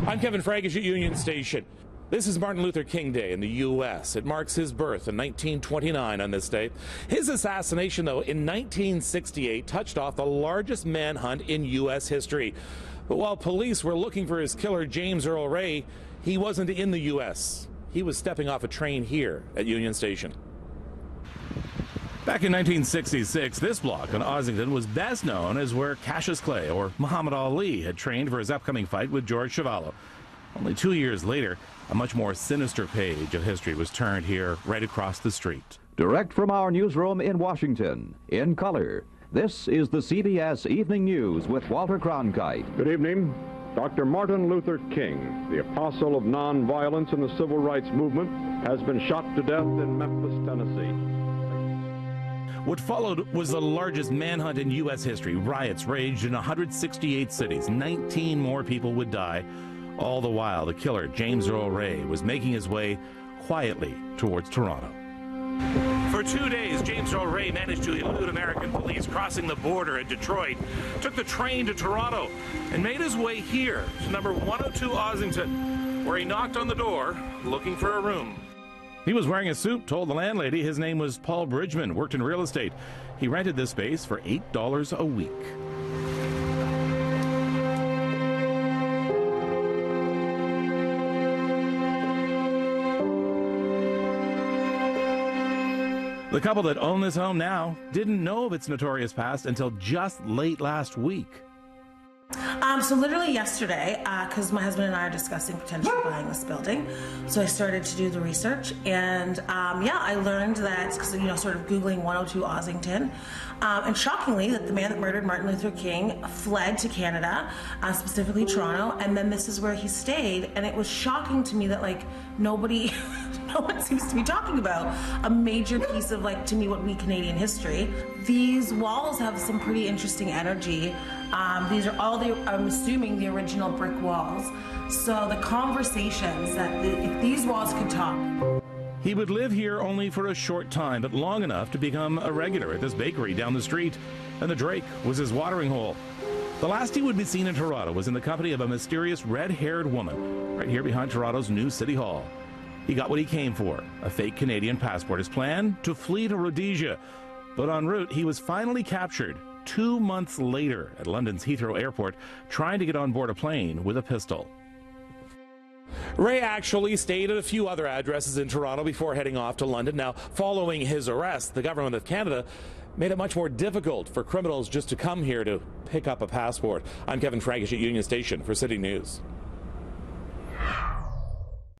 I'm Kevin Frankish at Union Station. This is Martin Luther King Day in the U.S. It marks his birth in 1929 on this day. His assassination, though, in 1968 touched off the largest manhunt in U.S. history. But while police were looking for his killer, James Earl Ray, he wasn't in the U.S. He was stepping off a train here at Union Station. Back in 1966, this block in Ossington was best known as where Cassius Clay, or Muhammad Ali, had trained for his upcoming fight with George Chuvalo. Only 2 years later, a much more sinister page of history was turned here right across the street. Direct from our newsroom in Washington, in color, this is the CBS Evening News with Walter Cronkite. Good evening. Dr. Martin Luther King, the apostle of nonviolence in the civil rights movement, has been shot to death in Memphis, Tennessee. What followed was the largest manhunt in U.S. history. Riots raged in 168 cities. 19 more people would die. All the while, the killer, James Earl Ray, was making his way quietly towards Toronto. For 2 days, James Earl Ray managed to elude American police crossing the border at Detroit, took the train to Toronto, and made his way here to number 102 Ossington, where he knocked on the door looking for a room. He was wearing a suit, told the landlady his name was Paul Bridgman, worked in real estate. He rented this space for $8 a week. The couple that own this home now didn't know of its notorious past until just late last week. So literally yesterday, because my husband and I are discussing potentially buying this building, so I started to do the research, and yeah, I learned that, because sort of Googling 102 Ossington, and shockingly, that the man that murdered Martin Luther King fled to Canada, specifically Toronto, and then this is where he stayed, and it was shocking to me that nobody, no one seems to be talking about a major piece of to me, what we Canadian history. These walls have some pretty interesting energy. These are all I'm assuming the original brick walls. So the conversations that if these walls could talk. He would live here only for a short time, but long enough to become a regular at this bakery down the street. And the Drake was his watering hole. The last he would be seen in Toronto was in the company of a mysterious red-haired woman right here behind Toronto's new City Hall. He got what he came for, a fake Canadian passport. His plan? To flee to Rhodesia. But en route, he was finally captured 2 months later at London's Heathrow Airport, trying to get on board a plane with a pistol. Ray actually stayed at a few other addresses in Toronto before heading off to London. Now, following his arrest, the government of Canada made it much more difficult for criminals just to come here to pick up a passport. I'm Kevin Frankish at Union Station for City News.